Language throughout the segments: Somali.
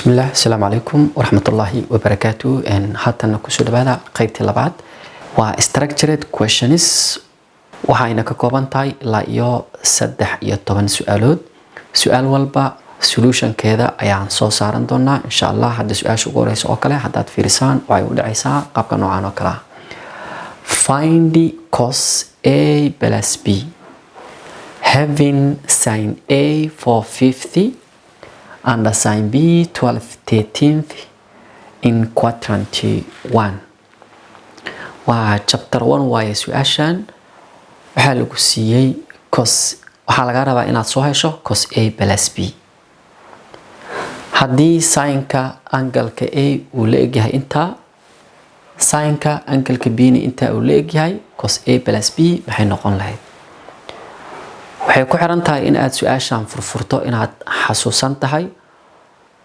Bismillah, assalamu alaikum warahmatullahi wabarakatuh. Haatan kusoo dhawaada qaybtii labaad waa structured questions. Waxayna ka kooban tahay ilaa iyo 13 su'aalood. Su'aal walba solution-keeda ayaan soo saaran doonaa insha Allah. Hadda su'aasha ugu horeysa oo kale haddaad fiirisaan waxay u dhacaysaa qaabka noocan oo kale ah. Find cos A plus B having sin A for 50 and sin B 12/13 in quadrant 1. Waa chapter 1 waaye su'aashan waxaa lagu siiyay cos, waxaa laga rabaa inaad soo hesho cos A plus B. Haddii sinka angle-ka A uu la egyahay intaa, sinka angle-ka B na intaa uu la egyahay, cos A plus B maxay noqon lahayd? waxay ku xiran tahay in aad su'aashan furfurto inaad xasuusan tahay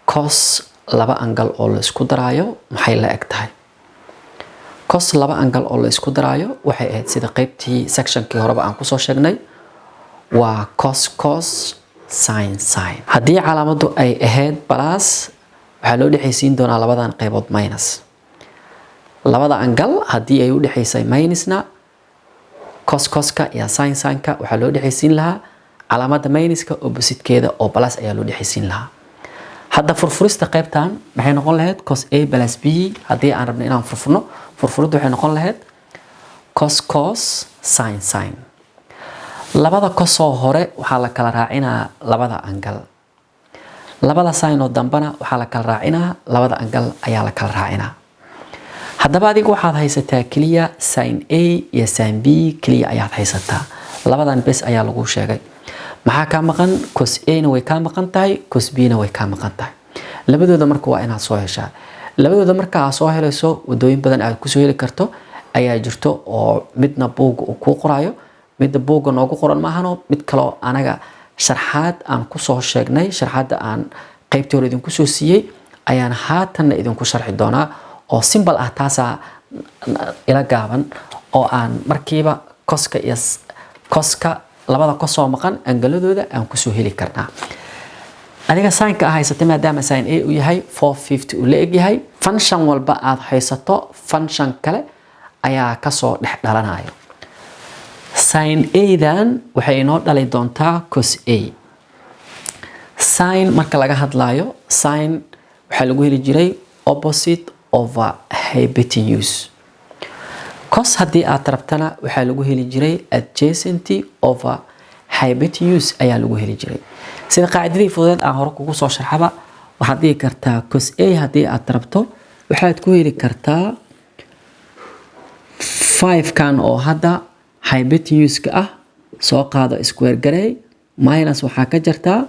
cos laba angle oo la isku daraayo maxay la eg tahay. Cos laba angle oo la isku daraayo waxay ahayd sida qaybtii sectionkii horeba aan kusoo sheegnay, waa cos cos sin sin. Haddii calaamadu ay ahayd plus waxaa loo dhexaysiin doonaa labadan qaybood minus. Labada angle haddii ay u dhexaysay minusna, cos coska iyo sin sinka waxaa loo dhexaysiin lahaa calaamada minuska opposite-keeda oo plus ayaa loo dhexaysiin lahaa. Hadda furfurista qaybtan maxay noqon lahayd? Cos A plus B. Haddii aan rabno inaan furfurno, furfuriddu waxay noqon lahayd cos cos sin sin. Labada cos oo hore waxaa la kala raacinaa labada angle. Labada sin oo dambana waxaa la kala raacinaa labada angle ayaa la kala raacinaa. Haddaba adigu waxaad haysataa kaliya sin A iyo sin B kaliya ayaad haysataa. Labadan bes ayaa lagu sheegay. Maxaa ka maqan? Cos A na way ka maqan tahay, cos B na way ka maqan tahay. Labadooda marka waa inaad soo heshaa. Labadooda marka aad soo helayso wadooyin badan aad ku soo heli karto ayaa jirto oo midna buug uu ku qorayo, midna buugga noogu qoran maahano, mid kale oo anaga sharxaad aan ku soo sheegnay, sharxaadda aan qaybtii hore idinku soo siiyay ayaan haatan idinku sharxi doonaa oo simple ah. Taasa ila gaaban oo aan markiiba coska iyo coska labada cos oo maqan angaladooda aan ku soo heli karnaa. Adiga sinka ah haysatay maadaama sin A uu yahay 450 uu la eg yahay, function walba aad haysato function kale ayaa ka soo dhex dhalanayo. Sin A dan waxay inoo dhalay doontaa cos A. Sin marka laga hadlayo, sin waxaa lagu heli jiray opposite over hypotenuse. Cos haddii aad rabtana waxaa lagu heli jiray adjacent over hypotenuse ayaa lagu heli jiray. Sida qaacidadii fududeed aan hore kugu soo sharxaba, waxaad dhihi kartaa cos A haddii aad rabto waxaad ku heli kartaa 5 kan oo hadda hypotenuse-ka ah soo qaado square gareey minus waxaa ka jartaa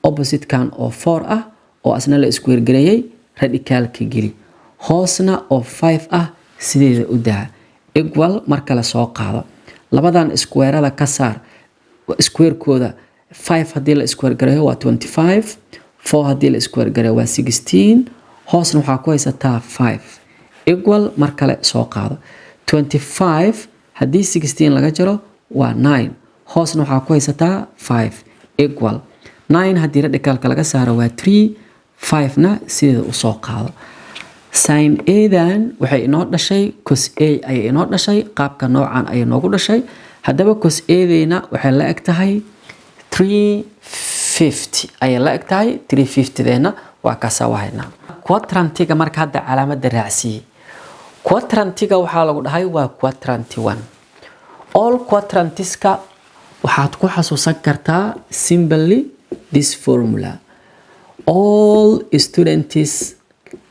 opposite kan oo 4 ah oo asna la square gareeyay radical-ka geli, hoosna oo 5 ah sideeda u daa equal marka la soo qaado. Labadan square-ada ka saar, square-kooda 5 haddii la square gareeyo waa 25, 4 haddii la square gareeyo waa 16, hoosna waxaa ku haysataa 5 equal mar kale soo qaado. 25 haddii 16 laga jaro waa 9, hoosna waxaa ku haysataa 5 equal 9 haddii radical-ka laga saaro waa 3, 5 na sideeda u soo qaado. Sin A dan waxay inoo dhashay cos A ayay inoo dhashay, qaabka noocan ayay noogu dhashay. Haddaba cos A deena waxay la eg tahay 350 ayay la eg tahay. 350 deena waa ka sawahaynaa. Quadrantiga marka hadda calaamada raacsiiyay, quadrantiga waxaa lagu dhahay waa quadrant 1. All quadrantiska waxaad ku xasuusan kartaa simply this formula. All students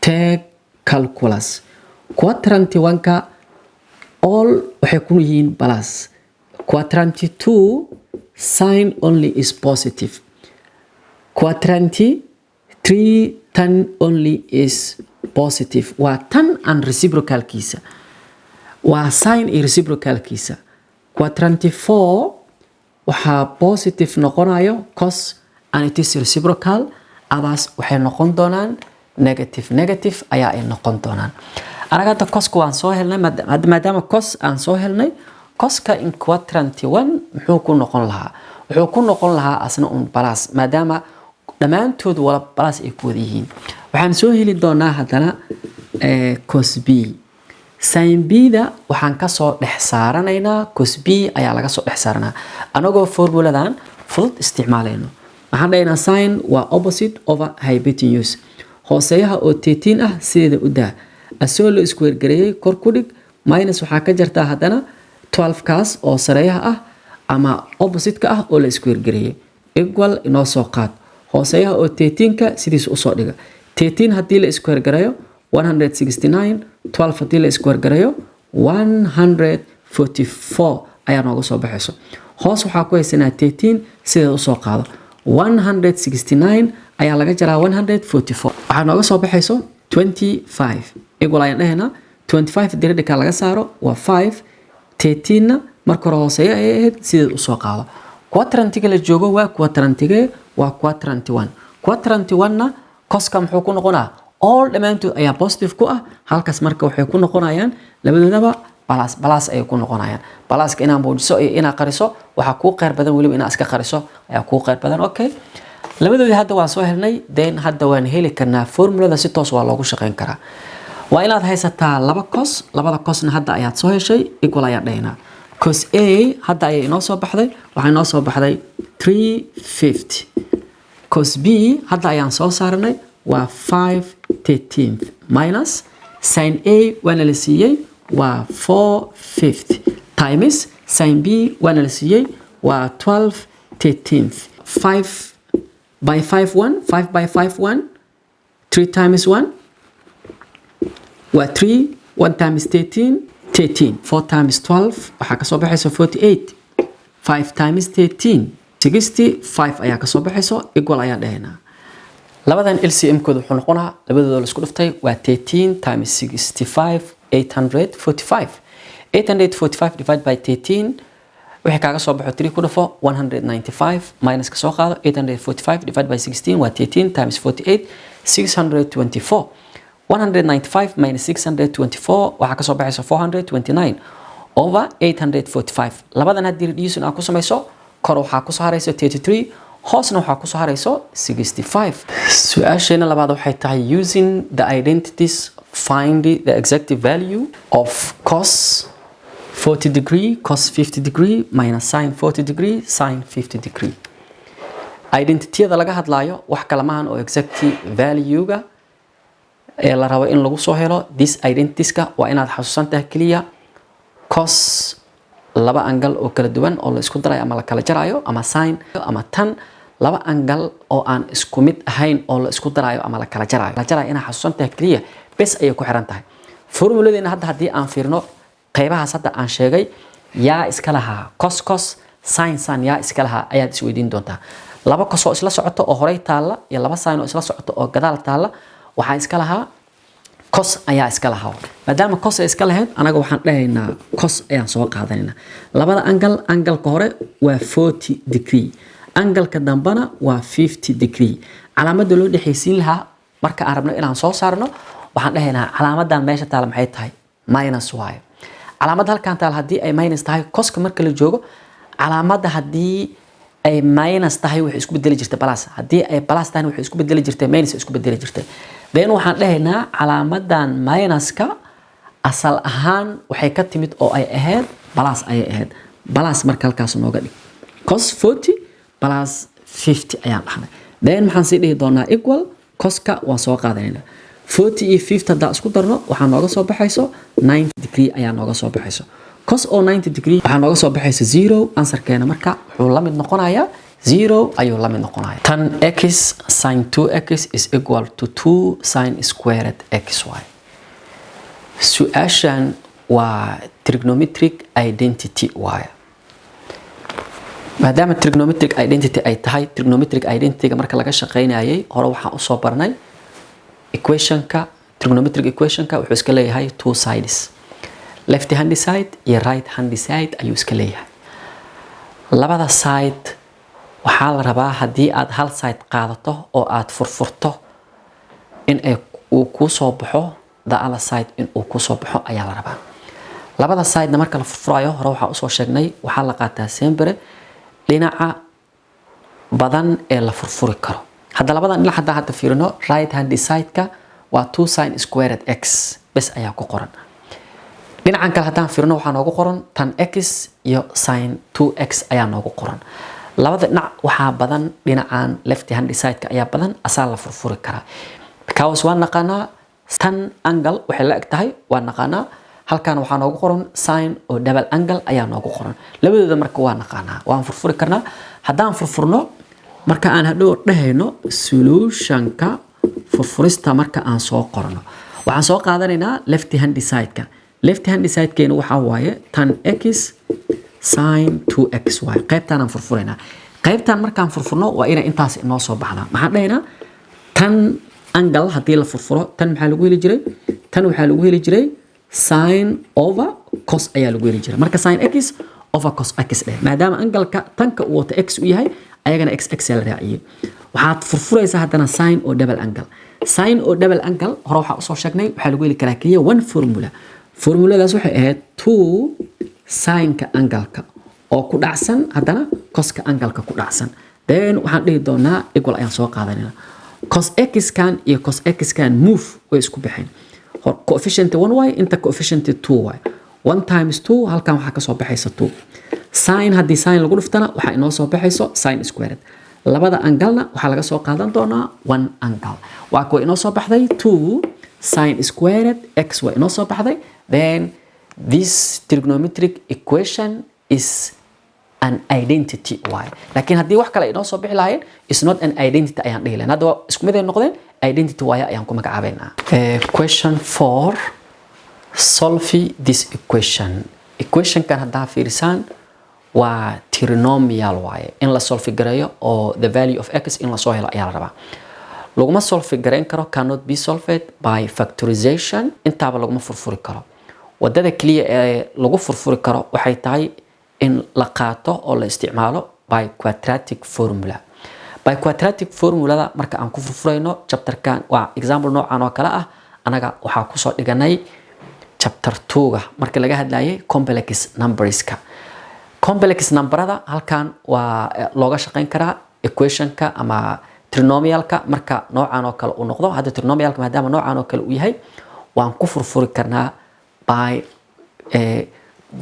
take calculus. Quadrant 1ka all waxay ku yihiin plus. Quadrant 2 sin only is positive. Quadrant 3 tan only is positive. Waa tan aan reciprocalkiisa, waa sin iyo reciprocalkiisa. Quadrant 4 waxaa positive noqonayo cos and it is reciprocal. Adaas waxay noqon doonaan negative. Negative ayaa ay noqon doonaan. Anaga hadda coska waan soo helnay, maadaama cos aan soo helnay, coska in quadrant 1 muxuu ku noqon lahaa? Wuxuu ku noqon lahaa asna un plus maadaama dhammaantood wala plus ay ku wada yihiin. waxaan soo heli doonaa haddana cos b. sin b da waxaan ka soo dhex saaranaynaa cos b ayaa laga soo dhex saaranaa anagoo formuladan fudud isticmaalayno. waxaan dhahaynaa sin waa opposite over hypotenuse. hooseeyaha oo 13 ah sideeda u daa asoo la isku wargareeyay kor ku dhig minus waxaa ka jartaa haddana 12 kaas oo sareeyaha ah ama opposite ka ah oo la isku wargareeyay equal inoo soo qaad hooseeyaha oo 13 ka sidiisa u soo dhiga 13 haddii la isku wargareeyo 169 12 haddii la isku wargareeyo 144 ayaa nooga soo baxayso. hoos waxaa ku haysanaa 13 sideeda u soo qaado 169 ayaa laga jaraa 144 waxaa nooga soo baxayso 25 equal ayaan dhahaynaa 25 diradhika laga saaro waa 5 13na marka hore hooseeya ay ahayd sideed u soo qaado. quadrantiga la joogo waa quadrantige waa quadrant 1. quadrant 1na coska muxuu ku noqonaa all dhammaantood ayaa positive ku ah halkaas marka waxay ku noqonayaan labadoodaba balas ay ku noqonayaan. balaska inaan muujiso iyo inaan qariso waxaa kuu qeyr badan weliba inaan iska qariso ayaa kuu qeyr badan. okay labadoodii hadda waan soo helnay then hadda waan heli karnaa formulada si toos waa loogu shaqeyn karaa. waa inaad haysataa laba cos labada cosna hadda ayaad soo heshay equal ayaan dhahaynaa cos a hadda ayay inoo soo baxday waxaa inoo soo baxday 350 cos b hadda ayaan soo saarnay waa 5/13 minus sin a waana la siiyey waa 450 times sin b waana la siiyey waa 12/13 5 by 5 1 5 by 5 1 3 times 1 waa 3 1 times 13 13 4 times 12 waxaa ka soo baxayso 48 5 times 13 65 ayaa ka soo baxayso equal ayaan dhahaynaa. labadan LCM kooda wuxuu noqonaa labadooda la isku dhiftay waa 13 times 65 845 845 divided by 13 wixii kaaga soo baxo 3 ku dhafo 195 minus ka soo qaado 845 divided by 16 waa 13 times 48 624 195 minus 624 waxaa ka soo baxayso 429 over 845 labadan haddii reduction aad ku samayso kor waxaa ku soo harayso 33 hoosna waxaa ku soo harayso 65. su-aasheena labaad waxay tahay using the identities find the exact value of cos 40 degree cos 50 degree minus sin 40 degree sin 50 degree. identityada laga hadlaayo wax kala maahan oo exact value-ga ee la rabo in lagu soo helo this identitieska waa inaad xasuusan tahay kaliya cos laba angle oo kala duwan oo la isku darayo ama la kala jarayo ama sin ama tan laba angle oo aan isku mid ahayn oo la isku darayo ama la kala jarayo inaad xasuusan tahay kaliya bes ayay ku xiran tahay. formuladeena hadda haddii aan fiirno qaybahaas hadda aan sheegay yaa iska lahaa cos sin yaa iska lahaa ayaad isweydiin doontaa. laba cos oo isla socoto oo horey taalla iyo laba sin oo isla socoto oo gadaal taalla waxaa iska lahaa cos ayaa iska lahaa. maadaama cos ay iska lahayd anaga waxaan dhahaynaa cos ayaan soo qaadanaynaa. labada angalka hore waa 40 degree angalka dambana waa 50 degree. calaamadda loo dhexaysiin lahaa marka aan rabno inaan soo saarno waxaan dhahaynaa calaamadan meesha taala maxay tahay minus waayo. calaamadda halkan taala haddii ay minus tahay coska marka la joogo calaamadda haddii ay minus tahay waxay isku bedeli jirtay plus haddii ay plus tahay waxay isku bedeli jirtay minus isku bedeli jirtay. then waxaan dhahaynaa calaamadan minuska asal ahaan waxay ka timid oo ay ahayd plus ayay ahayd plus marka halkaas nooga dhig cos 40 plus 50 ayaan dhahnay. then maxaan sii dhihi doonaa equal coska waan soo qaadanaynaa 40 iyo 50 haddaan isku darno waxaa nooga soo baxayso 90 degree ayaa nooga soo baxayso cos oo 90 degree waxaa nooga soo baxayso 0 ansarkeena marka wuxuu la mid noqonayaa 0 ayuu la mid noqonayaa. tan x sin 2x is equal to 2 sin squared xy. su-aashan waa trigonometric identity waaye. maadaama trigonometric identity ay tahay trigonometric identity-ga marka laga shaqeynayay hore waxaan usoo barnay equationka trigonometric equationka wuxuu iska leeyahay two sides left hand side iyo right hand side ayuu iska leeyahay. labada side waxaa la rabaa haddii aad hal side qaadato oo aad furfurto in ay uu ku soo baxo the other side in uu ku soo baxo ayaa la rabaa. labada side marka la furfurayo hore waxaa usoo sheegnay waxaa la qaataa sempre dhinaca badan ee la furfuri karo hadda labadan dhinac hadda fiirino right hand side-ka waa 2 sin squared x bas ayaa ku qoran. dhinacan kale haddaan fiirino waxaa noogu qoran tan x iyo sin 2x ayaa noogu qoran. labada dhinac waxaa badan dhinacan left hand side-ka ayaa badan asaa la furfuri karaa because waan naqaanaa tan angle waxay la eg tahay waan naqaanaa halkan waxaa noogu qoran sin oo double angle ayaa noogu qoran. labadooda marka waan naqaanaa waan furfuri karnaa. haddaan furfurno marka aan hadhow dhahayno solution-ka furfurista marka aan soo qorno waxaan soo qaadanaynaa left hand side-ka. left hand side-keena waxaa waaye tan x sin 2x waaye qaybtaan aan furfuraynaa. qaybtaan markaan furfurno waa inay intaas inoo soo baxdaa. maxaan dhahaynaa tan angle haddii la furfuro tan maxaa lagu heli jiray tan waxaa lagu heli jiray sin over cos ayaa lagu heli jiray. marka sin x over cos x dheh maadaama angle-ka tanka uu wato x u yahay ayagana x la raaciyay. waxaad furfuraysaa haddana sin oo double angle. sin oo double angle hore waxaa usoo sheegnay waxaa lagu heli karaa keliya one formula. formuladaas waxay ahayd 2 sin-ka angle-ka oo ku dhacsan haddana cos-ka angle-ka ku dhacsan. then waxaan dhihi doonaa equal ayaan soo qaadanayna. cos x-kan iyo cos x-kan move way isku baxeen. coefficient 1y inta coefficient 2y 1 times 2 halkan waxaa kasoo baxaysa 2. sin haddii sin lagu dhiftana waxaa inoo soo baxayso sin squared. labada angle-na waxaa laga soo qaadan doonaa 1 angle. waa kuwa inoo soo baxday 2 sin squared x waa inoo soo baxday. then this trigonometric equation is an identity y. laakiin haddii wax kale inoo soo bixi lahayn is not an identity ayaan dhihi lahayn. hadda isku mid ay noqdeen identity y ayaan ku magacaabeynaa. question 4 solve this equation. equation-kan haddaa fiirisaan waa trinomial waaye in la solve gareeyo oo the value of x in la soo helo ayaa la rabaa. laguma solve gareyn karo cannot be solved by factorization. intaaba laguma furfuri karo. wadada kaliya ee lagu furfuri karo waxay tahay in la qaato oo la isticmaalo by quadratic formula. by quadratic formulada marka aan ku furfurayno chapter-kan waa example noocan oo kale ah anaga waxaa kusoo dhiganay chapter 2ga marka laga hadlayay complex numberska. complex numberada halkan waa looga shaqeyn karaa equation-ka ama trinomialka marka noocan oo kale uu noqdo. hadda trinomialka maadaama noocan oo kale uu yahay waan ku furfuri karnaa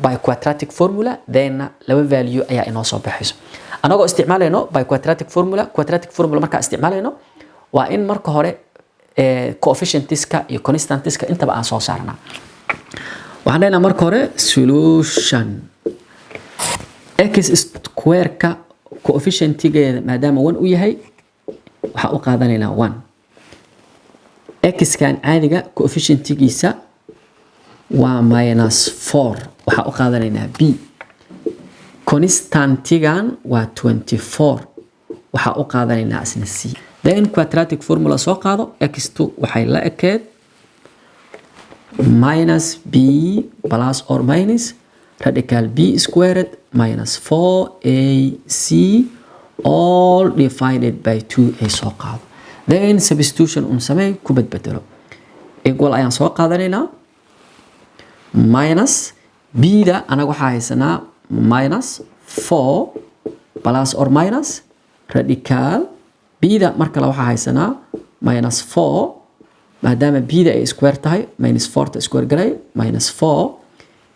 by quadratic formula. then laba value ayaa inoo soo baxayso anagoo isticmaalayno by quadratic formula. quadratic formula markaa isticmaalayno waa in marka hore coefficientiska iyo constantiska intaba aan soo saarnaa. waxaan dhahnaa marka hore solution x square-ka coefficientigeeda maadaama 1 u yahay waxaan u qaadanaynaa 1. x-kan caadiga coefficientigiisa waa minus 4 waxaan u qaadanaynaa b. constantigan waa 24 waxaan u qaadanaynaa isna c. then quadratic formula soo qaado x2 waxay la ekeed minus b plus or minus radical b squared minus 4ac all divided by 2 ay soo qaado. then substitution samey ku badbedelo. equal ayaan soo qaadanaynaa minus b-da anaga waxaa haysanaa minus 4 plus or minus radical b-da mar kale waxaa haysanaa minus 4 maadaama b-da ay square tahay minus 4 ta square garay minus 4.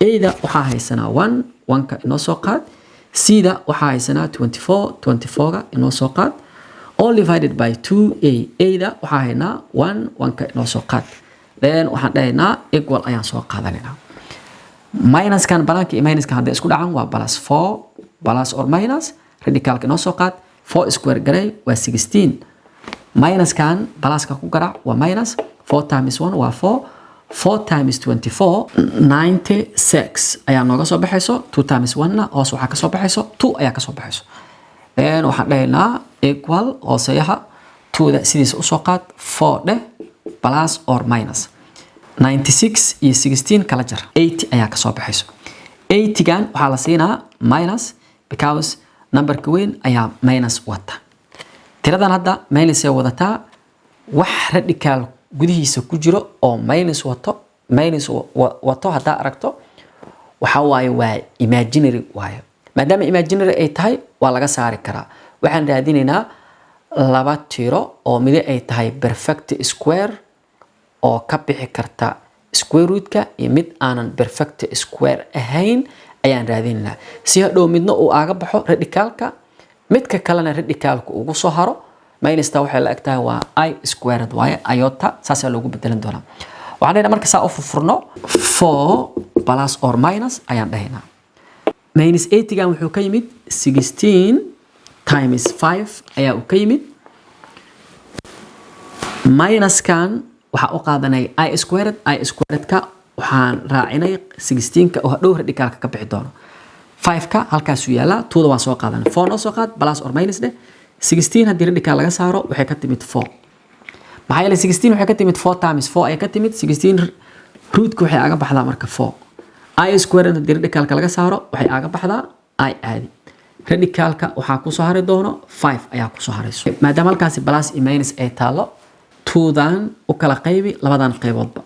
a-da waxaa haysanaa 1 1ka inoo soo qaad. c-da waxaa haysanaa 24 24ga inoo soo qaad all divided by 2a. a-da waxaa haynaa 1 1ka inoo soo qaad. then waxaan dhahaynaa equal ayaan soo qaadanaynaa. minuskan banaanka iyo minuskan hadday isku dhacaan waa plus 4 plus or minus radicalka inoo soo qaad 4 square garay waa 16. minuskan pluska ku garac waa minus 4 times 1 waa 4 4 times 24 96 ayaa nooga soo baxayso. 2 times 1na hoos waxaa kasoo baxayso 2 ayaa kasoo baxayso. then waxaan dhahaynaa equal hooseyaha 2da sidiisa usoo qaad 4 dheh plus or minus 96 iyo 16 kala jar 80 ayaa kasoo baxayso. 80gan waxaa la siinaa minus because numberka weyn ayaa minus wata. tiradan hadda minus ay wadataa wax radical gudihiisa ku jiro oo minus wato haddaa aragto waxa waaye waa imaginary waaye. maadaama imaginary ay tahay waa laga saari karaa. waxaan raadinaynaa laba tiro oo mid ay tahay perfect square oo ka bixi karta square root-ka iyo mid aanan perfect square ahayn ayaan raadinaynaa si hadhow midna uu aaga baxo radicalka midka kalena radicalku ugu soo haro minus-ta waxay la egtahay waa I squared waaye iota saasa loogu bedelan doonaa waxaan dhahaynaa marka saa u furfurno 4 plus or minus ayaan dhahaynaa minus 80 gan wuxuu ka yimid 16 times 5 ayaa uu ka yimid minus kan waxa u qaadanay I squared ka waxaan raacinay 16 ka oo hadhow radicalka ka bixi doono 5 ka halkaas uu yaala 2 da waan soo qaadanay 4 noo soo qaad plus or minus de 16 haddii radical laga saaro waxay ka timid 4 maxaa yeelay 16 waxay ka timid 4 times 4 ay ka timid 16 root-ka waxay aga baxdaa marka 4 I squared haddii radicalka laga saaro waxay aga baxdaa I caadi radicalka waxaa ku soo hari doono 5 ayaa ku soo harayso maadaama halkaasi plus iyo minus ay taalo 2dan u kala qaybi labadan qayboodba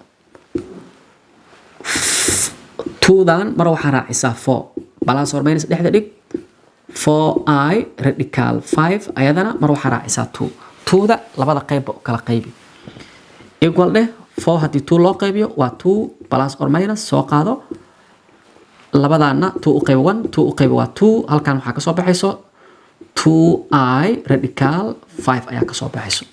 2dan mar waxaa raacisaa 4 plus or minus dhexda dhig 4i radical 5 ayadana mar waxaa raacisaa 2da labada qaybba u kala qaybi equal dheh 4 haddii 2 loo qaybiyo waa 2 plus or minus soo qaado labadaana 2 u qaybi 1 2 u qaybi waa 2 halkan waxaa kasoo baxayso 2i radical 5 ayaa kasoo baxayso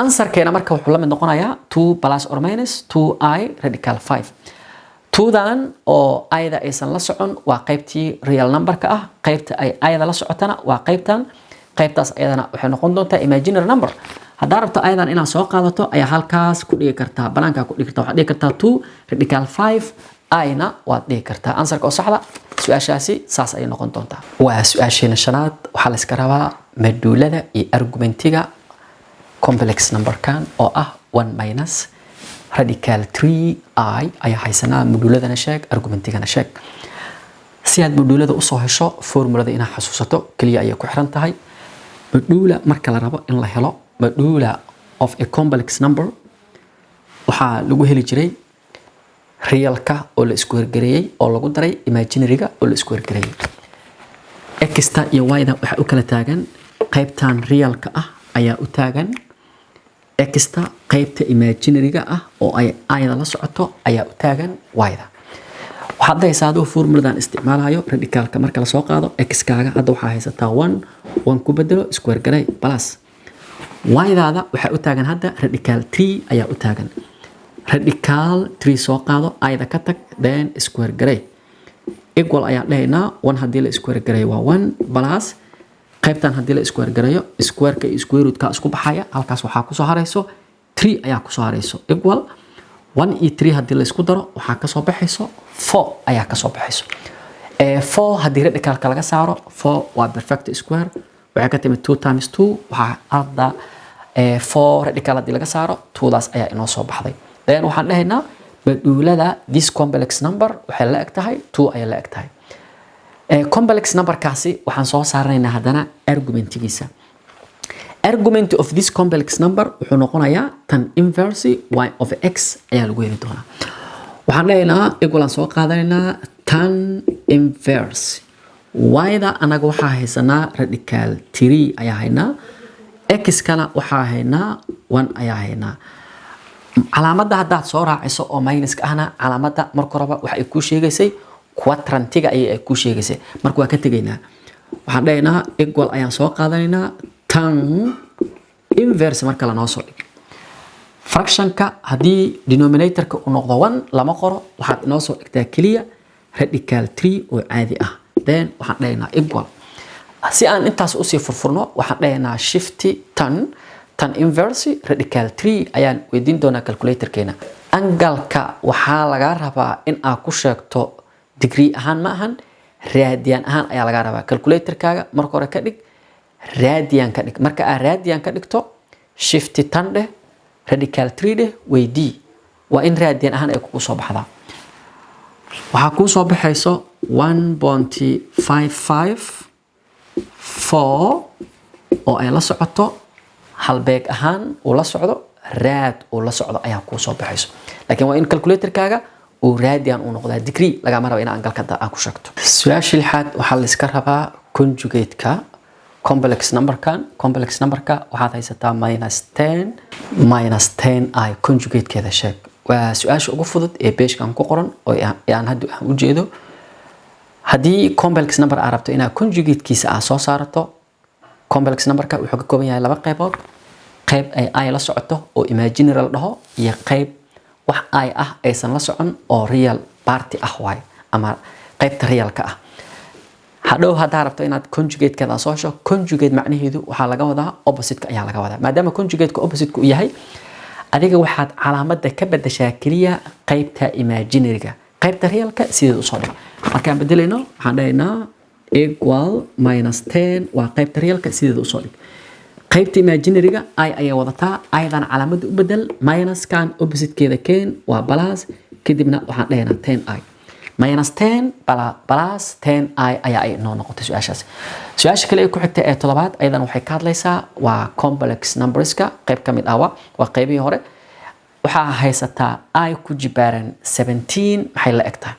ansarkeena marka wuxuu la mid noqonayaa 2 plus or minus 2i radical 5 2dan oo ayda aysan la socon waa qaybtii real number-ka ah qaybta ay ayda la socotana waa qaybtaas ayadana waxay noqon doontaa imaginary number haddaa rabto ayadan inaad soo qaadato ayaa halkaas ku dhigi kartaa banaankaa ku dhigi kartaa waxaad dhigi kartaa 2 radical 5 ayna waad dhigi kartaa ansarka oo saxda su-aashaasi saas ayay noqon doontaa waa su-aasheena shanaad waxaa la iska rabaa maduulada iyo argumentiga complex number-kan oo ah 1 minus radical 3i ayaa haysanaa moduuladana sheeg argumentigana sheeg si aad moduulada u soo hesho formulada inaad xasuusato kaliya ayay ku xiran tahay moduula marka la rabo in la helo moduula of a complex number waxaa lagu heli jiray realka oo la isku wargareeyay oo lagu daray imaginaryga oo la isku wargareeyay x-ta iyo y-da waxa u kala taagan qaybtan realka ah ayaa u taagan x-ta qaybta imaginaryga ah oo ay ayda la socoto ayaa u taagan y-da waxaad haysaa adoo formuladan isticmaalayo radicalka marka la soo qaado x-kaaga hadda waxaa haysataa 1 ku bedelo square garay plus y-daada waxaa u taagan hadda radical 3 ayaa u taagan radical 3 soo qaado ayda ka tag then square garay equal ayaan dhahaynaa 1 haddii la square garay waa 1 plus qaybtan haddii la square garayo square-ka iyo square root-ka isku baxaya halkaas waxaa ku soo harayso 3 ayaa ku soo harayso equal 1 iyo 3 haddii la isku daro waxaa ka soo baxayso 4 ayaa ka soo baxayso 4 haddii radicalka laga saaro 4 waa perfect square waxay ka timid 2 times 2 waxaa hadda 4 radical haddii laga saaro 2daas ayaa inoo soo baxday then waxaan dhahaynaa maduulada this complex number waxay la eg tahay 2 ayay la eg tahay complex number-kaasi waxaan soo saaranaynaa haddana argumentigiisa argument of this complex number wuxuu noqonayaa tan inverse y of x ayaa lagu heli doonaa waxaan dhahaynaa equal aan soo qaadanaynaa tan inverse y-da anaga waxaa haysanaa radical 3 ayaa haynaa x-kana waxaa haynaa 1 ayaa haynaa calaamadda haddaad soo raaciso oo minuska ahna calaamadda marka horeba waxa ay kuu sheegaysay quadrantiga ayay kuu sheegaysay marka waa ka tegaynaa waxaan dhahaynaa equal ayaan soo qaadanaynaa tan inverse marka la noo soo dhig fractionka haddii denominatorka uu noqdo 1 lama qoro waxaad inoo soo dhigtaa keliya radical 3 oo caadi ah then waxaan dhahaynaa equal si aan intaas usii furfurno waxaan dhahaynaa shifty tan inverse radical 3 ayaan weydiin doonaa calculatorkeena angalka waxaa laga rabaa in aad ku sheegto degree ahaan ma ahan radian ahaan ayaa laga rabaa calculatorkaaga marka hore ka dhig radian ka dhig marka aad radian ka dhigto shifty tan dheh radical 3 dheh weydii waa in radian ahaan ay kugu soo baxdaa waxaa kuu soo baxayso 1.554 oo ay la socoto halbeeg ahaan uu la socdo raad uu la socdo ayaa kuu soo baxayso laakiin waa in calculatorkaaga uu radian uu noqdaa degree lagama rabo in angalka aad ku sheegto su-aasha lixaad waxaa la iska rabaa conjugate-ka complex numberka waxaad haysataa -10 I conjugate-keeda sheeg. waa su'aasha ugu fudud ee page-kan ku qoran oo aan hadda u jeedo. haddii complex number aad rabto inaad conjugate-kiisa aad soo saarato, complex numberka wuxuu ka kooban yahay laba qaybood. qayb ay la socoto oo imaginary la dhaho, iyo qayb wax ay ah aysan la socon oo real party ah waay, ama qaybta realka ah. hadhow haddaa rabto inaad conjugate-keeda soo hesho, conjugate macnaheedu waxaa laga wadaa opposite-ka ayaa laga wadaa. maadaama conjugate-ka opposite-ku yahay, adiga waxaad calaamadda ka bedeshaa keliya qaybta imaginary-ga. qaybta realka sideed usoo dhig. markaan bedelayno waxaan dhahaynaa equal -10 waa qaybta realka sideed usoo dhig. qaybta imaginary-ga I ayay wadataa, aydan calaamadda u bedel, minus-kan opposite-keeda keen waa plus, kadibna waxaan dhahaynaa 10i. -10 plus 10i ayaa ay noo noqotay su'aashaas. su'aasha kale ee ku xigta ee toddobaad ayadan waxay ka hadlaysaa waa complex numberska, qayb ka mid ah waa qaybihii hore. waxaa haysataa i ku jibaaran 17 maxay la eg tahay.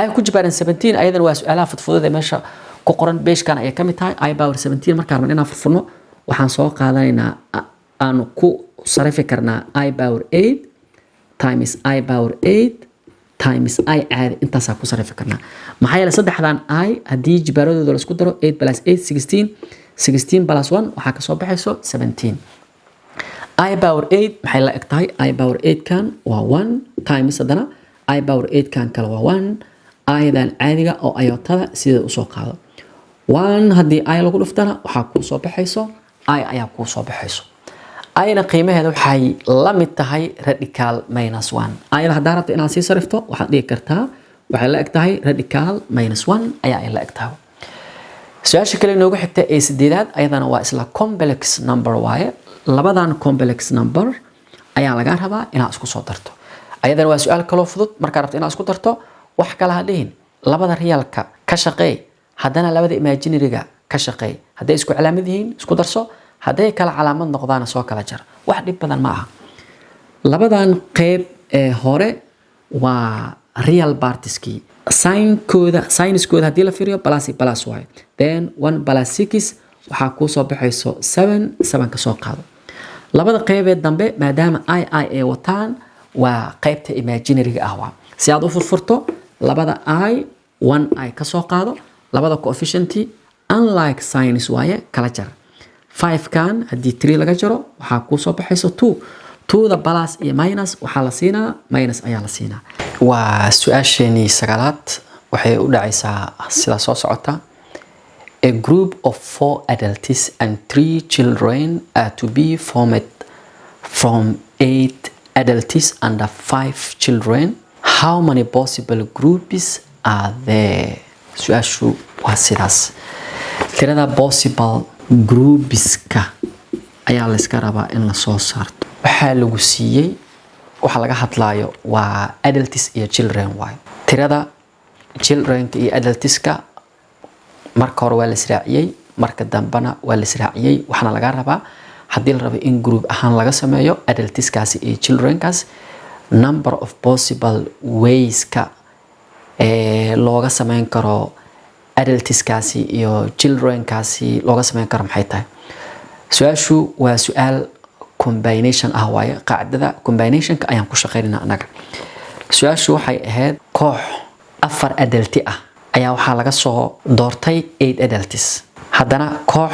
i ku jibaaran 17 ayadan waa su'aalaha fudfudud ee meesha ku qoran page-kan ayay ka mid tahay. i power 17 markaan rabno inaan furfurno waxaan soo qaadanaynaa, aanu ku sarifi karnaa i power 8 times i power 8 times i caadi, intaasaa ku sarifi karnaa. maxaa yeelay saddexdan i haddii jibaaradooda la isku daro 8 plus 8 16 16 plus 1 waxaa kasoo baxayso 17. i power 8 maxay la eg tahay. i power 8 kan waa 1 times haddana i power 8 kan kale waa 1. idan caadiga oo ayotada sideed usoo qaado 1 haddii i lagu dhuftana waxaa kuu soo baxayso i ayaa kuu soo baxayso. ayna qiimaheeda waxay la mid tahay radical -1. ayada haddaa rabto inaad sii sarifto waxaad dhigi kartaa waxay la eg tahay radical -1 ayaa ay la eg tahay. su'aasha kale noogu xigta ee sideedaad ayadana waa isla complex number waaye. labadan complex number ayaa laga rabaa inaad isku soo darto. ayadana waa su'aal kaloo fudud. markaad rabto inaad isku darto wax kale ha dhihin, labada realka ka shaqeey, haddana labada imaginary-ga ka shaqeey. hadday isku calaamad yihiin isku darso, hadday kala calaamad noqdaana soo kala jar. wax dhib badan ma aha. labadan qayb ee hore waa real partieskii. signskooda haddii la fiiriyo plus waaye. then 1 plus 6 waxaa kuu soo baxayso 7 ka soo qaado. labada qaybee dambe maadaama i ay wataan waa qaybta imaginary-ga ah waa. si aad u furfurto labada i 1i ka soo qaado, labada coefficient unlike signs waaye, kala jar. 5 kan haddii 3 laga jaro waxaa kuu soo baxayso 2. 2da plus iyo minus waxaa la siinaa minus ayaa la siinaa. waa su'aasheenii sagaalaad. waxay u dhacaysaa sida soo socota. A group of 4 adults and 3 children are to be formed from 8 adults and 5 children. How many possible groups are there? su'aashu waa sidaas. tirada possible groupeska ayaa la iska rabaa in la soo saarto. waxaa lagu siiyey, waxa laga hadlayo waa adults iyo children waay. tirada childrenka iyo adultska marka hore waa la israaciyey, marka dambana waa la israaciyey. waxaana laga rabaa haddii la rabo in group ahaan laga sameeyo adultskaasi iyo childrenkaas, number of possible wayska looga sameyn karo adultskaasi iyo childrenkaasi looga sameyn karo maxay tahay. su'aashu waa su'aal combination ah waaye. qaacidada combinationka ayaan ku shaqeynaa anaga. su'aashu waxay ahayd koox 4 adulti ah ayaa waxaa laga soo doortay 8 adults. haddana koox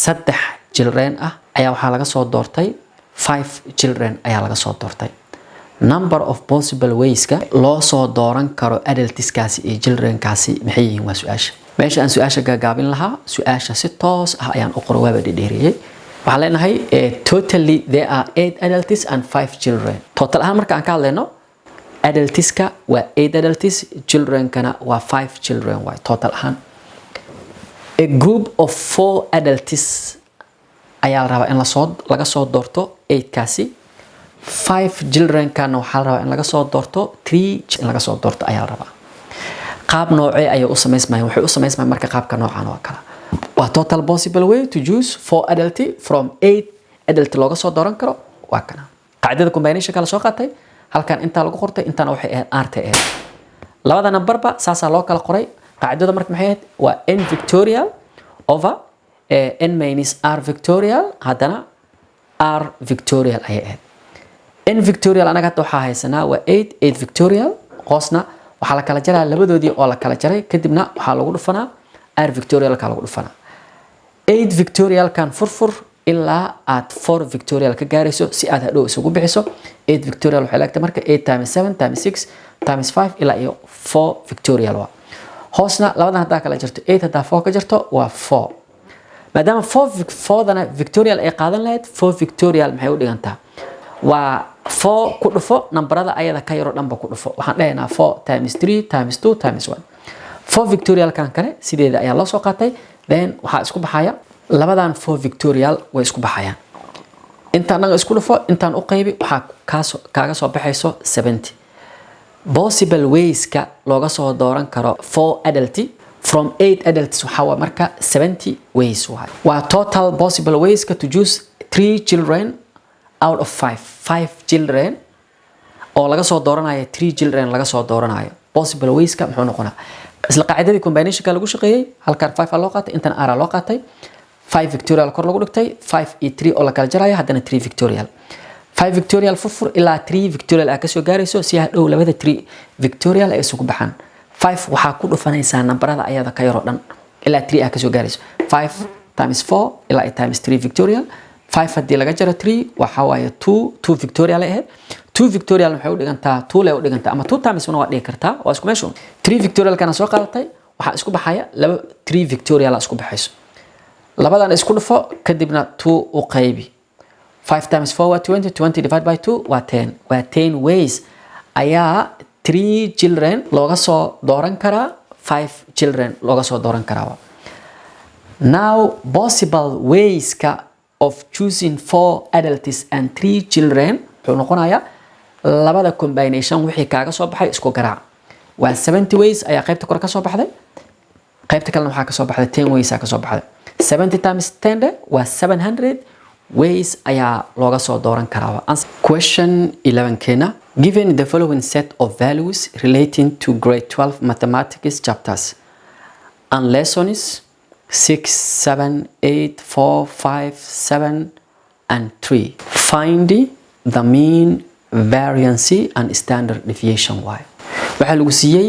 3 children ah ayaa waxaa laga soo doortay 5 children ayaa laga soo doortay. number of possible wayska loo soo dooran karo adultskaasi iyo childrenkaasi maxay yihiin waa su'aasha. meesha aan su'aasha gaagaabin lahaa, su'aasha si toos ah ayaan u qoray, waaba dhedheeriyey. waxaan leenahay totally there are 8 adults and 5 children. total ahaan marka aan ka hadlayno adultska waa 8 adults, childrenkana waa 5 children waay total ahaan. a group of 4 adults ayaa la rabaa in laga soo doorto 8 kaasi. 5 childrenkana waxaa la rabaa in laga soo doorto 3 in laga soo doorto ayaa la rabaa. qaab noocee ayay u samaysmayaan? waxay u samaysmayaan marka qaabka noocan waa kala. waa total possible way to choose 4 adult from 8 adult looga soo dooran karo waa kana. qaacidada combination kala soo qaatay, halkan inta lagu qortay, intana waxay ahayd RTL. labada numberba saasaa loo kala qoray. qaacidada marka maxay ahayd? waa n victorial over n minus r victorial haddana r victorial ayay ahayd n victorial anaga hadda waxaa haysanaa waa 8 victorial hoosna waxaa la kala jaraa labadoodii oo la kala jaray kadibna waxaa lagu dhufanaa r victorial ka lagu dhufanaa 8 victorial kan furfur ilaa aad 4 victorial ka gaarayso si aad hadhow isugu bixiso 8 victorial waxay laagtay marka 8 times 7 times 6 times 5 ilaa iyo 4 victorial waa hoosna labadan haddaa kala jarto 8 haddaa 4 ka jarto waa 4 maadaama 4 dana victorial ay qaadan lahayd 4 victorial maxay u dhigantaa waa 4 ku dhufo nambarada ayada ka yaro dhanba ku dhufo waxaan dhahaynaa 4 times 3 times 2 times 1 4 victorial kan kale sideeda ayaa loo soo qaatay then waxaa isku baxaya labadan 4 victorial way isku baxayaan intaan naga isku dhufo intaan u qaybi waxaa kaaga soo baxayso 70 possible ways ka looga soo dooran karo 4 adult from 8 adults waxa waa marka 70 ways waa total possible ways ka to choose 3 children out of 5 children oo laga soo dooranayo 3 children laga soo dooranayo possible ways ka muxuu noqonaa isla qaacidadii combination ka lagu shaqeeyay halkan 5 loo qaatay intan r loo qaatay 5 victorial kor lagu dhigtay 5 iyo 3 oo la kala jarayo haddana 3 victorial 5 victorial furfur ilaa 3 victorial aad ka soo gaarayso si hadhow labada 3 victorial ay isugu baxaan 5 waxaa ku dhufanaysaa nambarada ayada ka yaro dhan ilaa 3 aad ka soo gaarayso 5 times 4 ilaa times 3 victorial 5 haddii laga jaro 3 waxa waaye 2 victorial ay ahayd 2 victorial waxay u dhigantaa 2 lay u dhigantaa ama 2 times 1 waa dhigi kartaa waa isku meeshu 3 victorial kana soo qaadatay waxaa isku baxaya laba 3 victorial isku baxayso labadan isku dhufo kadibna 2 u qaybi 5 times 4 waa 20 20 divided by 2 waa 10 waa 10 ways ayaa 3 children looga soo dooran karaa 5 children looga soo dooran karaa now possible ways ka of choosing 4 adults and 3 children wuxuu noqonayaa labada combination wixii kaaga soo baxay isku garaac waa 70 ways ayaa qaybta kor ka soo baxday qaybta kalena waxaa ka soo baxday 10 ways ka soo baxday 70 times 10 waa 700 ways ayaa looga soo dooran karaa question 11 keena given the following set of values relating to grade 12 mathematics chapters and lessons 6 7 8 4 5 7 and 3 find the mean variance and standard deviation y waxaa lagu siiyey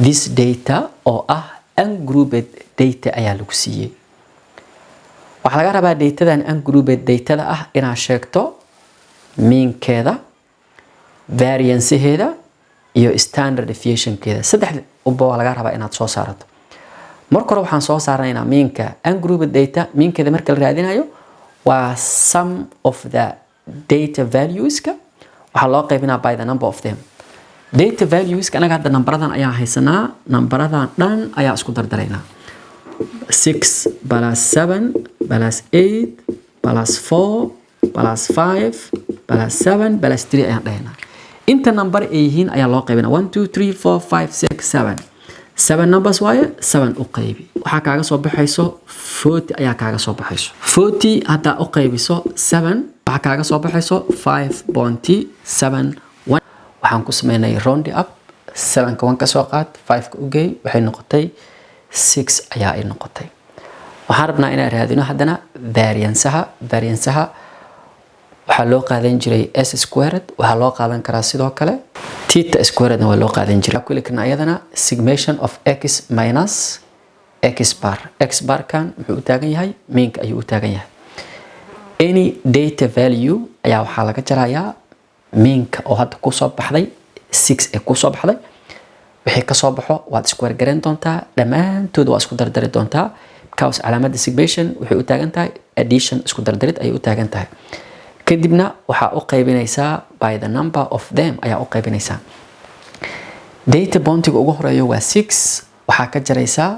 this data oo ah ungrouped data ayaa lagu siiyey waxaa laga rabaa datadan ungrouped datada ah inaad sheegto meankeeda varianceheeda iyo standard deviationkeeda saddex uba waa laga rabaa inaad soo saarato marka hore waxaan soo saaranaynaa meanka ungrouped data meankeeda marka la raadinayo waa sum of the data valueska waxaa loo qaybinaa by the number of them data valueska anaga hadda nambaradan ayaa haysanaa nambaradan dhan ayaa isku dardaraynaa 6 plus 7 plus 8 plus 4 plus 5 plus 7 plus 3 ayaan dhahaynaa inta number ay yihiin ayaa loo qaybinaa 1 2 3 4 5 6 7 numbers waaye 7 u qaybi waxaa kaaga soo baxayso 40 ayaa kaaga soo baxayso 40 haddaa u qaybiso 7 waxaa kaaga soo baxayso 5.71 waxaan ku sameynay round up 7 ka 1 ka soo qaad 5 ka u geey waxay noqotay 6 ayaa ay noqotay waxaan rabnaa inaan raadino haddana varianceha waxaa loo qaadan jiray s squared waxaa loo qaadan karaa sidoo kale theta squared waa loo qaadan jiray kulli kana ayadana summation of x minus x bar kan wuxuu u taagan yahay meanka ayuu u taagan yahay any data value ayaa waxaa laga jarayaa meanka oo hadda ku soo baxday 6 ee ku soo baxday wixii ka soo baxo waad square garan doontaa dhamaantood waa isku dardari doontaa because calaamadda summation waxay u taagan tahay addition isku dardarid ayay u taagan tahay kadibna waxaa u qaybinaysaa by the number of them ayaa u qaybinaysaa data bountiga ugu horeeyo waa 6 waxaa ka jaraysaa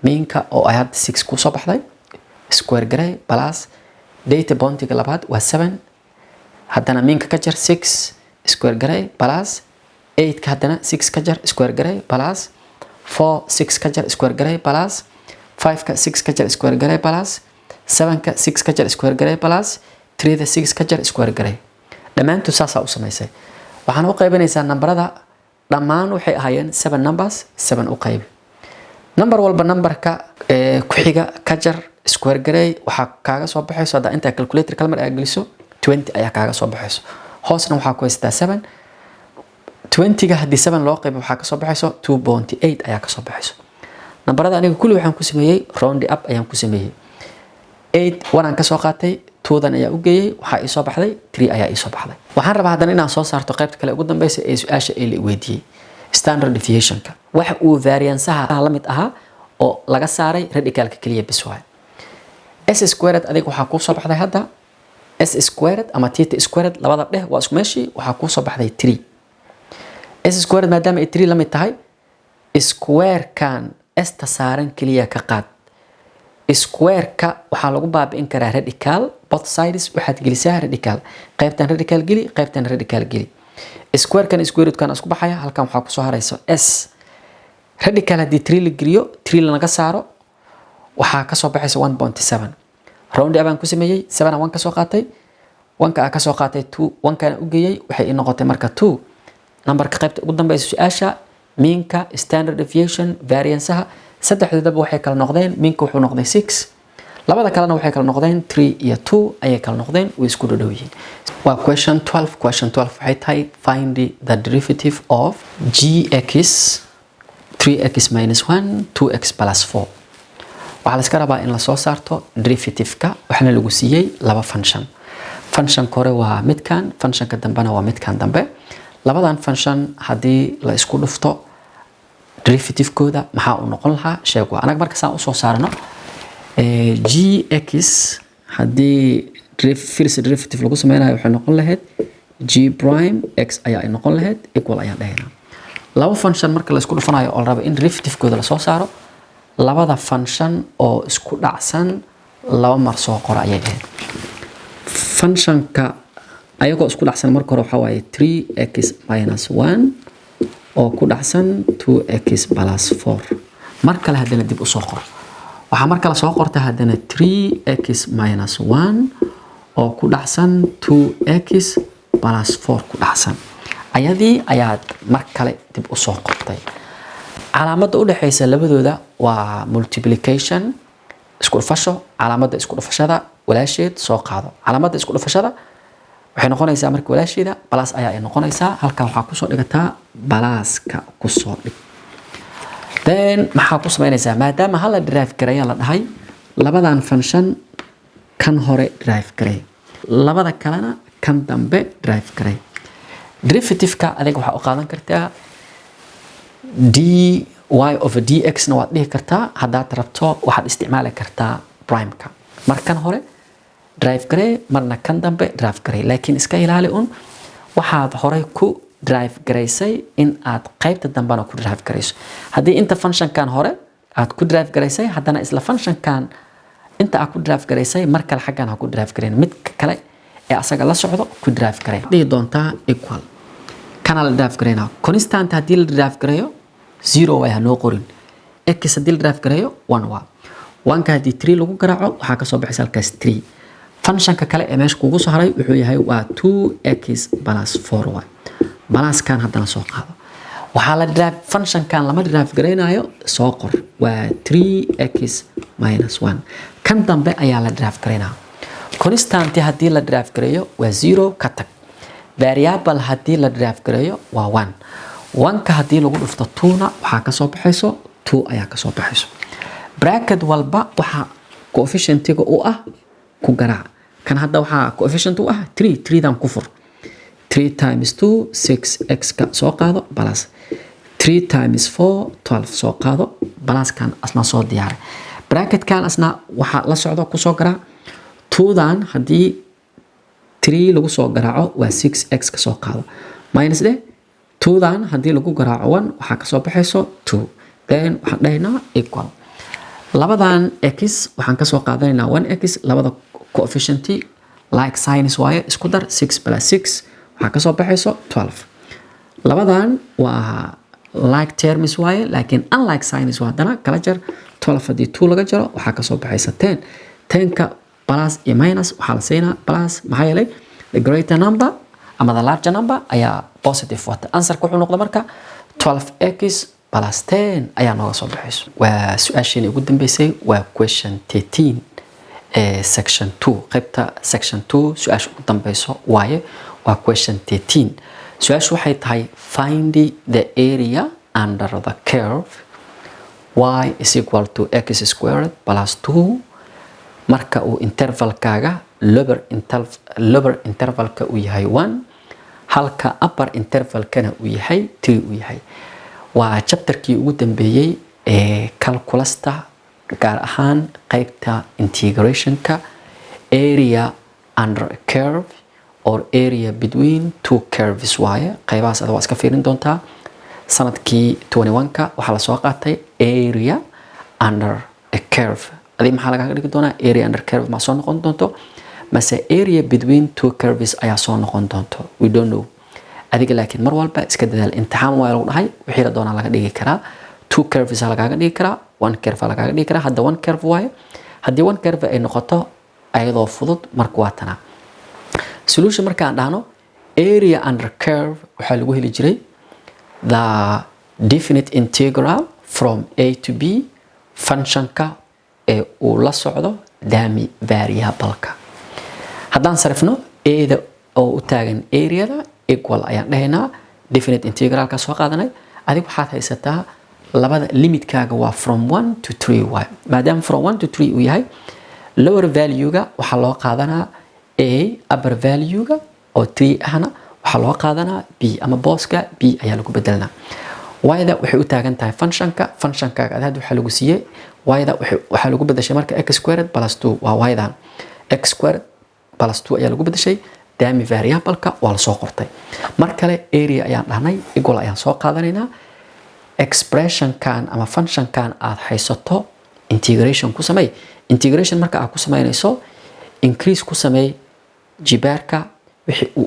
meanka oo ay hadda 6 ku soo baxday square garay plus data bountiga labaad waa 7 haddana meanka ka jar 6 square garay plus 8 ka haddana 6 ka jar square garay plus 4 6 ka jar square garay plus 5 ka 6 ka jar square garay plus 7 ka 6 ka jar square garay plus 3 da 6 ka jar square garay dhamaantood saasaa u samaysay waxaan u qaybinaysaa nambarada dhammaan waxay ahaayeen 7 numbers 7 u qaybi number walba numberka ku xiga ka jar square garay waxa kaaga soo baxayso hada inta calculator kalmar ay geliso 20 ayaa kaaga soo baxayso hoosna waxa ku haystaa 7 20 ga hadii 7 loo qaybo waxa ka soo baxayso 2.8 ayaa ka soo baxayso nambarada aniga kulli waxaan ku sameeyay round up ayaan ku sameeyay 8 waan ka soo qaatay 2 dan ayaa u geeyay waxa ay soo baxday 3 ayaa ay soo baxday waxaan rabaa hadana inaan soo saarto qaybta kale ugu dambaysa ee su'aasha ay la weydiiyay standard deviation ka waxa uu variance-aha la mid aha oo laga saaray radicalka kaliya bis waay s squared adiga waxa ku soo baxday hadda s squared ama theta squared labada dheh waa isku meeshii waxa ku soo baxday 3 s squared maadaama ay 3 la mid tahay square kan s ta saaran kaliya ka qaad square ka waxa lagu baabi'in karaa radical both sides waxaad gelisaa radical qaybtan radical geli qaybtan radical geli square kan square root kan isku baxaya halkan waxa ku soo harayso s radical hadii 3 la geliyo 3 laga saaro waxa ka soo baxayso 1.7 round abaan ku sameeyay 7 waan ka soo qaatay 1 ka ka soo qaatay 2 1 ka u geeyay waxay noqotay marka 2 numberka qaybta ugu dambaysa su'aasha meanka standard deviation variance-aha saddexdoodaba waxay kala noqdeen meanka wuxuu noqday 6 labada kalena waxay kala noqdeen 3 iyo 2 ayay kala noqdeen way isku dhow yihiin waa question 12 waxay tahay find the derivative of gx 3x minus 1 2x plus 4 waxa la iska rabaa in la soo saarto derivative-ka waxana lagu siiyay laba function kore waa midkan function-ka dambena waa midkan dambe labadan function hadii la isku dhufto derivative-kooda maxaa uu noqon lahaa sheeg waa anaga marka saan u soo saarno gx hadii first derivative lagu sameynayo waxay noqon lahayd g prime x ayaa ay noqon lahayd equal ayaa dhahaynaa laba function marka la isku dhufanayo oo la rabo in derivative-kooda la soo saaro labada function oo isku dhacsan laba mar soo qor ayay ahayd function-ka ayagoo isku dhacsan marka hore waxa waaye 3x minus 1 oo ku dhacsan 2x plus 4 mar kale hadana dib u soo qor waxa mar kale soo qorta hadana 3x minus 1 oo ku dhacsan 2x plus 4 ku dhacsan ayadii ayaad mar kale dib u soo qortay calaamada u dhaxaysa labadooda waa multiplication isku dhufasho calaamada isku dhufashada walaasheed soo qaado calaamada isku dhufashada waxay noqonaysaa marka walaasheeda plus ayaa ay noqonaysaa halka waxa ku soo dhigataa pluska ku soo dhig then maxaa ku sameynaysaa maadaama hal derive gareeya la dhahay labadan function kan hore derive gareey labada kalena kan dambe derive gareey derivative-ka adiga waxa u qaadan kartaa dy over dx na waad dhihi kartaa haddaad rabto waxaad isticmaali kartaa prime-ka markan hore drive garee marna kan dambe drive garee laakiin iska ilaali un waxaad horey ku drive gareysay in aad qaybta dambena ku drive gareyso haddii inta function-kan hore aad ku drive gareysay haddana isla function-kan inta aad ku drive gareysay mar kale xaggan ha ku drive gareyn mid kale ee asaga la socdo ku drive garee dhihi doontaa equal kana la drive gareynaa constant haddii la drive gareeyo 0 way hanoo qorin x haddii la drive gareeyo 1 waa 1 ka haddii 3 lagu garaaco waxaa ka soo baxaysa halkaas 3 function-ka kale ee meesha kugu soo haray wuxuu yahay waa 2x plus 4 waa balaskan haddana soo qaado waxaa la drive function-kan lama drive gareynayo soo qor waa 3x minus 1 kan dambe ayaa la drive gareynaa constant haddii la drive gareeyo waa 0 ka tag variable haddii la drive gareeyo waa 1 1 ka haddii lagu dhufto 2 na waxaa ka soo baxayso 2 ayaa ka soo baxayso bracket walba waxa coefficient-iga u ah ku garaac kan hadda waxa coefficient u ah 3 dan ku fur 3 times 2 6x ka soo qaado plus 3 times 4 12 soo qaado plus kan asna soo diyaar bracket kan asna waxa la socdo ku soo garaac 2 dan haddii 3 lagu soo garaaco waa 6x ka soo qaado minus 2 dan haddii lagu garaaco 1 waxa ka soo baxayso 2 then waxaan dhahaynaa equal labadan x waxaan ka soo qaadanaynaa 1x labada coefficient like sinus waaye isku dar 6 plus 6 waxa ka soo baxayso 12 labadan waa like terms waaye laakiin unlike sinus waa hadana kala jar 12 haddii 2 laga jaro waxa ka soo baxaysa 10 10ka plus iyo minus waxaa la siinaa plus maxaa yeelay the greater number ama the larger number ayaa positive wata answer wuxuu noqdaa marka 12x plus 10 ayaa nooga soo baxayso waa su'aashii ugu dambeysay waa question 13 section 2 qaybta section 2 su'aasha ugu dambayso waaye waa question 13 su'aashu waxay tahay find the area under the curve y is equal to x squared plus 2 marka uu intervalkaaga lower intervalka uu yahay 1 halka upper intervalkana uu yahay 3 uu yahay waa chapterkii ugu dambeeyay ee calculusta gaar ahaan qaybta integrationka area under a curve or area between two curves waaye qaybahaas aad waa iska fiirin doontaa sanadkii 21ka waxaa la soo qaatay area under a curve adii maxaa laga dhigi doonaa area under curve ma soo noqon doonto mase area between two curves ayaa soo noqon doonto we don't know adiga laakiin mar walba iska dadaal imtixaan waa lagu dhahay wixii la doonaa laga dhigi karaa two curves laga dhigi karaa one curve laga dhigi karaa hadda one curve waaye haddii one curve ay noqoto ayadoo fudud marka waa tana solution marka aan dhahno area under curve waxaa lagu heli jiray the definite integral from a to b functionka ee uu la socdo dami variable-ka haddaan sarifno a-da oo u taagan area-da equal ayaan dhahaynaa definite integralka soo qaadanay adiga waxaad haysataa labada limitkaaga waa from 1 to 3 waay maadaama from 1 to 3 uu yahay lower value-ga waxaa loo qaadanaa a upper value-ga oo 3 ahna waxaa loo qaadanaa b ama booska b ayaa lagu bedelnaa y-da waxay u taagan tahay functionkaaga hadda waxaa lagu siiyey y-da waxaa lagu bedeshay marka x squared plus 2 waa y-dan x squared plus 2 ayaa lagu bedeshay dami variable-ka waa la soo qortay mar kale area ayaan dhahnay equal ayaan soo qaadanaynaa expression-kan ama function-kan aad haysato integration ku samey integration marka aad ku sameynayso increase ku samey jibaarka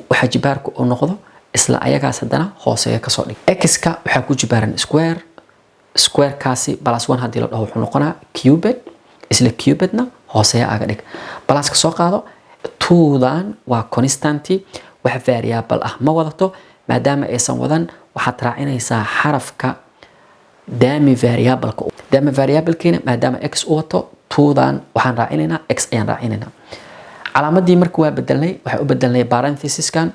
waxa jibaarku uu noqdo isla ayagaas haddana hooseeya kasoo dhig x-ka waxaa ku jibaaran square kaasi plus 1 haddii la dhaho wuxuu noqonaa cubed isla cubedna hooseeya aga dhig plus ka soo qaado 2dan waa constanty wax variable ah ma wadato maadaama aysan wadan waxaad raacinaysaa xarafka dami variable-keena maadaama x u wato 2dan waxaan raacinaynaa x ayaan raacinaynaa calaamadii marka waa bedelnay waxaa u bedelnay parenthesiskan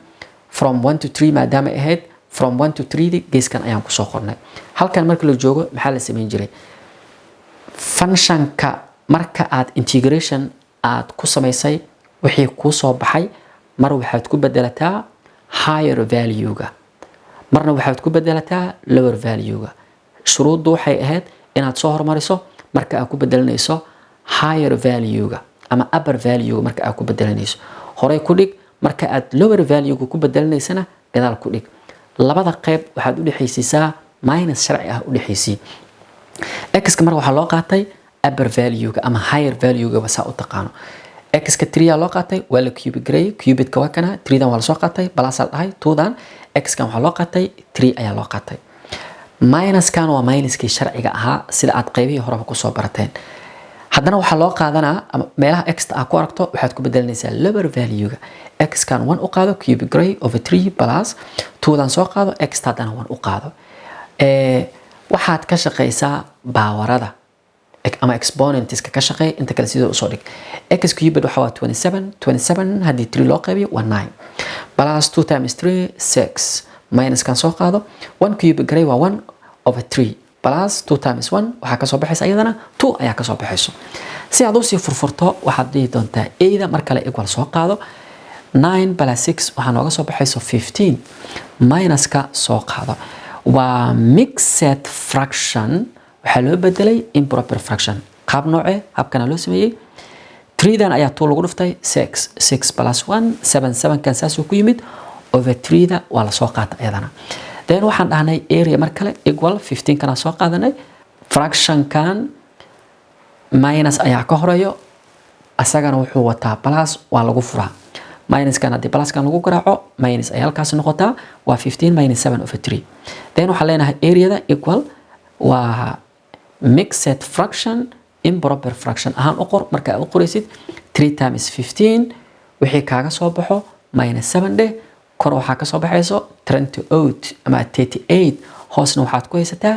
from 1 to 3 maadaama ahayd from 1 to 3 geeskan ayaan kusoo qornay halkan marka la joogo maxaa la sameyn jiray functionka marka aad integration aad ku samaysay wixii kuu soo baxay mar waxaad ku bedelataa higher value-ga marna waxaad ku bedelataa lower value-ga shuruuddu waxay ahayd inaad soo hormariso marka aad ku bedelanayso higher value-ga ama upper value-ga marka aad ku bedelanayso horey ku dhig marka aad lower value-ga ku bedelaneysana gadaal ku dhig labada qayb waxaad u dhaxaysiisaa minus sharci ah u dhaxaysii x-ka mar waxaa loo qaatay upper value-ga ama higher value-ga wasaa u taqaano x-ka 3 loo qaatay waa la cubed-ka waa kana 3dan waa la soo qaatay plus al dhahay 2dan x-kan waxaa loo qaatay 3 ayaa loo qaatay minuskan waa minuskii sharciga ahaa sida aad qaybihii horeba ku soo barateen haddana waxaa loo qaadanaa meelaha x-ta aad ku aragto waxaad ku bedelanaysaa lower value-ga x-kan 1 u qaado cubic gray over 3 plus 2dan soo qaado x-ta haddana 1 u qaado waxaad ka shaqaysaa baawarada ama exponentska ka shaqeey inta kale sidoo usoo dhig x cubed waxa waa 27 haddii 3 loo qaybiyo waa 9 plus 2 times 3 6 minus kan soo qaado 1 cubic gray waa 1 over 3 plus 2 times 1 waxaa kasoo baxaysa iyadana 2 ayaa kasoo baxayso si aad usii furfurto waxaad dhihi doontaa a-da mar kale equal soo qaado 9 plus 6 waxaa nooga soo baxayso 15 minuska soo qaado waa mixed fraction waxaa loo bedelay improper fraction qaab noocee habkana loo sameeyey 3dan ayaa 2 lagu dhuftay 6 plus 1 7 kan saasuu ku yimid over 3da waa la soo qaata iyadana then waxaan dhahnay area mar kale equal 15 kana soo qaadanay fraction-kan minus ayaa ka horeeyo asagana wuxuu wataa plus waa lagu furaa minuskan haddii pluskan lagu garaaco minus ay halkaas noqotaa waa 15 minus 7 over 3 then waxaan leenahay area-da equal waa mixed fraction improper fraction ahaan u qor marka aad u qoraysid 3 times 15 wixii kaaga soo baxo minus 7 dheh kor waxaa ka soo baxayso 38 ama 38 hoosna waxaad ku haysataa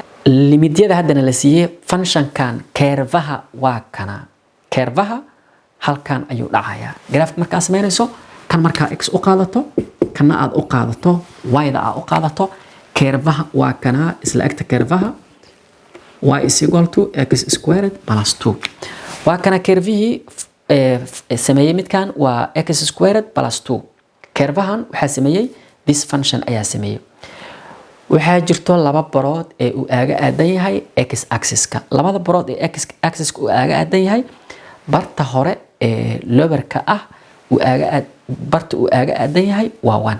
limidyada haddana la siiyey functionkan curvaha waa kana curvaha halkan ayuu dhacayaa graafka markaa samaynayso kan markaa x u qaadato kana aad u qaadato y-da aad u qaadato keervaha waa kana isla egta keervaha y is equal to x squared plus 2 waa kana keervihii sameeyey midkan waa x squared plus 2 keervahan waxaa sameeyey this function ayaa sameeyey waxaa jirto laba barood ee uu aaga aadan yahay x axis-ka labada barood ee x axis-ka uu aaga aadan yahay barta hore ee lowerka ah barta uu aaga aadan yahay waa 1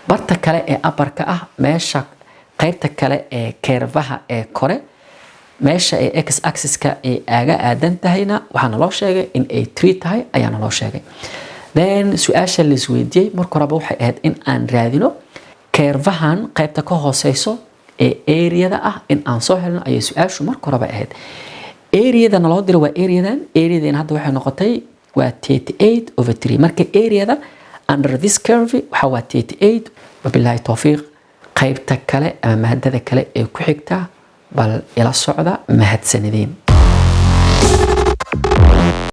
barta kale ee upperka ah meesha qaybta kale ee keervaha ee kore meesha ee x axis-ka ee aaga aadan tahayna waxaana loo sheegay in ay 3 tahay ayaana loo sheegay then su'aasha la isweydiiyey marka horeba waxay ahayd in aan raadino keervahan qaybta ka hooseyso ee areada ah in aan soo helno ayay su'aashu marka horeba ahayd areada naloo diro waa areadan hadda waxay noqotay waa 38/3 marka areada under this curve waxa waa 38 wabillahi tawfiiq qaybta kale ama maadada kale ee ku xigta bal ila socda mahadsanideen